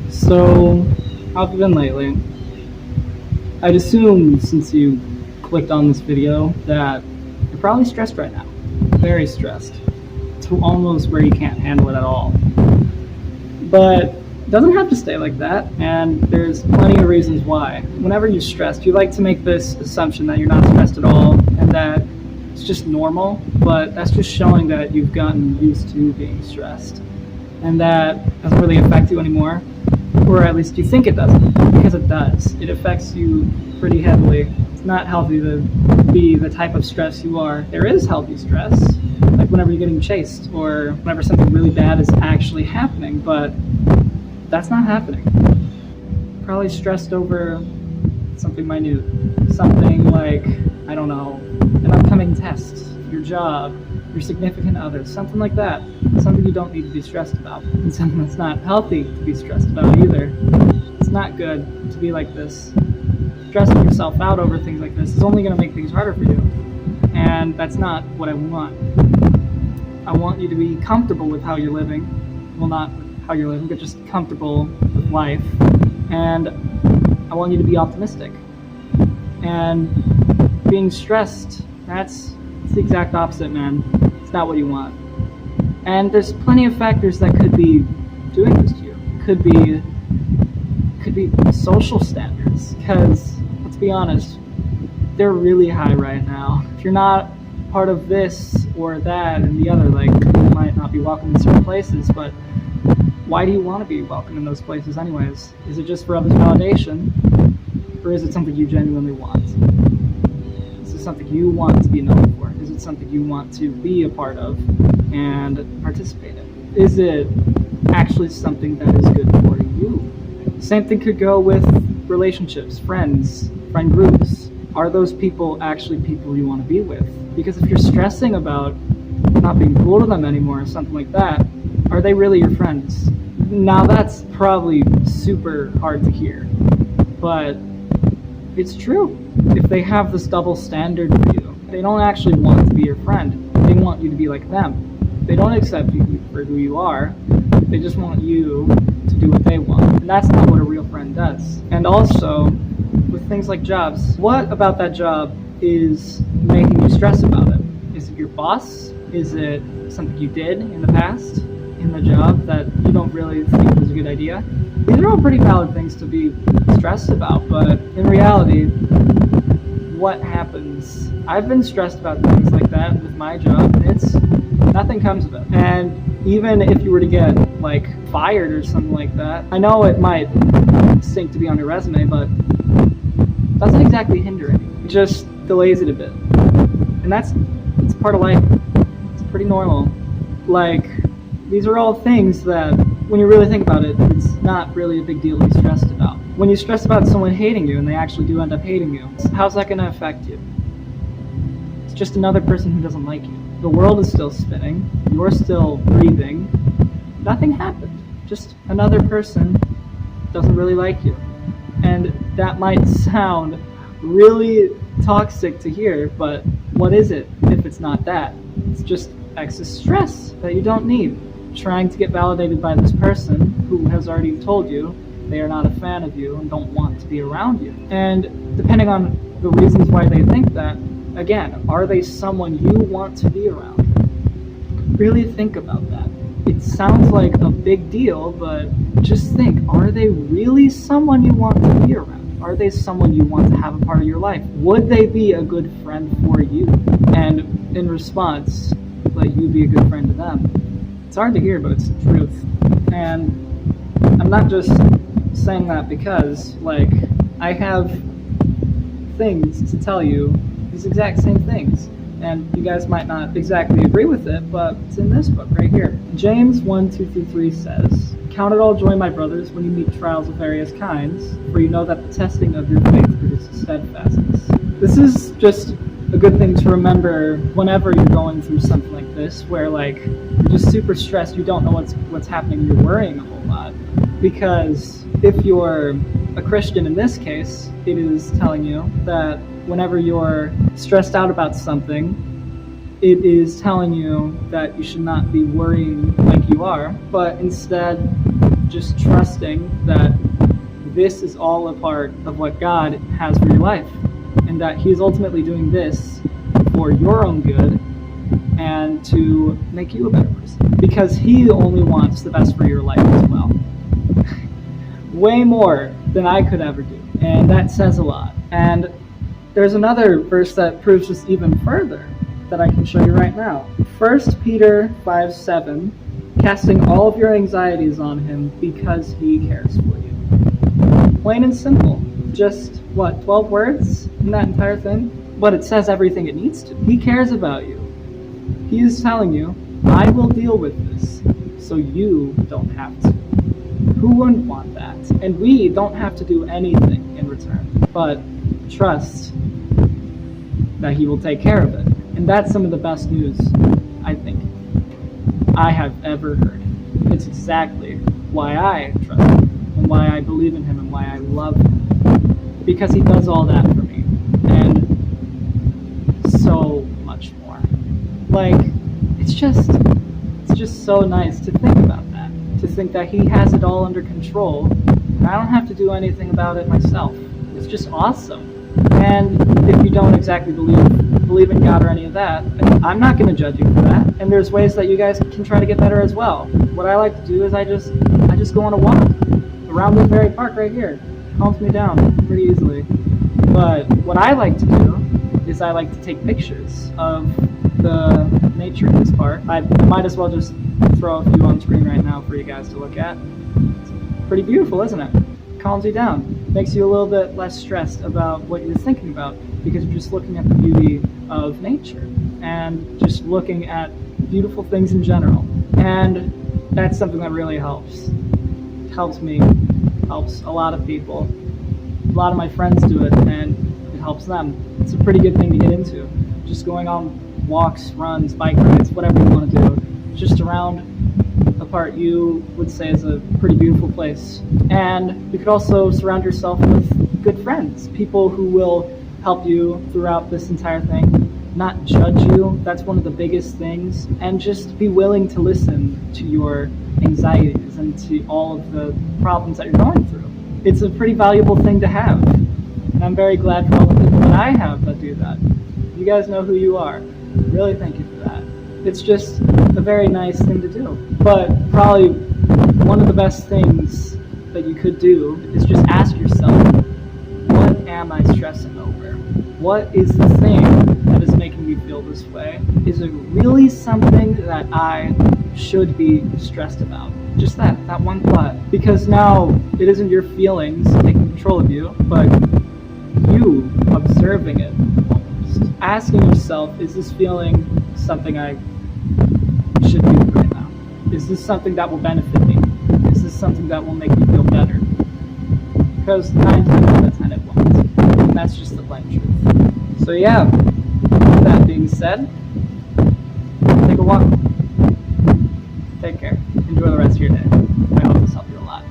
So, how have you been lately? I'd assume, since you clicked on this video, that you're probably stressed right now. Very stressed. To almost where you can't handle it at all. But it doesn't have to stay like that, and there's plenty of reasons why. Whenever you're stressed, you like to make this assumption that you're not stressed at all, and that it's just normal, but that's just showing that you've gotten used to being stressed, and that doesn't really affect you anymore. Or at least you think it doesn't, because it does. It affects you pretty heavily. It's not healthy to be the type of stress you are. There is healthy stress, like whenever you're getting chased, or whenever something really bad is actually happening, but that's not happening. Probably stressed over something minute. Something like, I don't know, an upcoming test, your job, your significant other, something like that. Something you don't need to be stressed about, and something that's not healthy to be stressed about either. It's not good to be like this. Stressing yourself out over things like this is only going to make things harder for you, and that's not what I want. I want you to be comfortable with how you're living. Well, not how you're living, but just comfortable with life. And I want you to be optimistic. And being stressed, that's the exact opposite, man. It's not what you want. And there's plenty of factors that could be doing this to you. Could be social standards, because let's be honest, they're really high right now. If you're not part of this or that and the other, like, you might not be welcome in certain places, but why do you want to be welcome in those places anyways? Is it just for others' validation, or is it something you genuinely want? Is it something you want to be known for? Is it something you want to be a part of and participate in? Is it actually something that is good for you? Same thing could go with relationships, friends, friend groups. Are those people actually people you want to be with? Because if you're stressing about not being cool to them anymore or something like that, are they really your friends? Now that's probably super hard to hear, but it's true. If they have this double standard for you, they don't actually want to be your friend. They want you to be like them. They don't accept you for who you are. They just want you to do what they want. And that's not what a real friend does. And also, with things like jobs, what about that job is making you stress about it? Is it your boss? Is it something you did in the past in the job that you don't really think was a good idea? These are all pretty valid things to be stressed about, but in reality, what happens? I've been stressed about things like that with my job, and nothing comes of it. And even if you were to get like fired or something like that, I know it might stink to be on your resume, but it doesn't exactly hinder it. It just delays it a bit. And it's part of life. It's pretty normal. Like, these are all things that, when you really think about it, it's not really a big deal to be stressed about. When you stress about someone hating you and they actually do end up hating you, how's that going to affect you? It's just another person who doesn't like you. The world is still spinning. You're still breathing. Nothing happened. Just another person doesn't really like you. And that might sound really toxic to hear, but what is it if it's not that? It's just excess stress that you don't need. Trying to get validated by this person who has already told you they are not a fan of you and don't want to be around you. And depending on the reasons why they think that, again, are they someone you want to be around? Really think about that. It sounds like a big deal, but just think, are they really someone you want to be around? Are they someone you want to have a part of your life? Would they be a good friend for you? And in response, let you be a good friend to them. It's hard to hear, but it's the truth. And I'm not just saying that because, like, I have things to tell you, these exact same things. And you guys might not exactly agree with it, but it's in this book right here. James 1:2-3 says, "Count it all joy, my brothers, when you meet trials of various kinds, for you know that the testing of your faith produces steadfastness." This is just a good thing to remember whenever you're going through something like this, where like you're just super stressed, you don't know what's happening, you're worrying a whole lot. Because if you're a Christian in this case, it is telling you that whenever you're stressed out about something, it is telling you that you should not be worrying like you are, but instead just trusting that this is all a part of what God has for your life, and that He's ultimately doing this for your own good and to make you a better person, because He only wants the best for your life as well. Way more than I could ever do, and that says a lot. And there's another verse that proves this even further that I can show you right now. 1 Peter 5:7, casting all of your anxieties on Him because He cares for you. Plain and simple. Just, 12 words in that entire thing? But it says everything it needs to. He cares about you. He is telling you, I will deal with this, so you don't have to. Who wouldn't want that? And we don't have to do anything in return, but trust that He will take care of it. And that's some of the best news, I think, I have ever heard. It's exactly why I trust Him, and why I believe in Him, and why I love Him. Because He does all that for me, and so much more. Like, it's just so nice to think about that. To think that He has it all under control, and I don't have to do anything about it myself. It's just awesome. And if you don't exactly believe in God or any of that, I'm not going to judge you for that. And there's ways that you guys can try to get better as well. What I like to do is I just go on a walk around this very park right here. Calms me down pretty easily. But what I like to do is I like to take pictures of the nature in this park. I might as well just throw a few on screen right now for you guys to look at. It's pretty beautiful, isn't it? Calms you down. Makes you a little bit less stressed about what you're thinking about, because you're just looking at the beauty of nature and just looking at beautiful things in general. And that's something that really helps. It helps me, helps a lot of people. A lot of my friends do it, and it helps them. It's a pretty good thing to get into. Just going on walks, runs, bike rides, whatever you want to do, just around a part you would say is a pretty beautiful place. And you could also surround yourself with good friends, people who will help you throughout this entire thing, not judge you. That's one of the biggest things. And just be willing to listen to your anxieties and to all of the problems that you're going through. It's a pretty valuable thing to have. And I'm very glad for all the people that I have that do that. You guys know who you are. Really thank you for that. It's just a very nice thing to do. But probably one of the best things that you could do is just ask yourself, what am I stressing over? What is the thing that is making me feel this way? Is it really something that I should be stressed about? Just that one thought. Because now it isn't your feelings taking control of you, but you observing it almost. Asking yourself, is this feeling something I should do right now? Is this something that will benefit me? Is this something that will make me feel better? Because 9 times out of 10 it won't. And that's just the plain truth. So yeah, with that being said, take a walk. Take care. Enjoy the rest of your day. I hope this helped you a lot.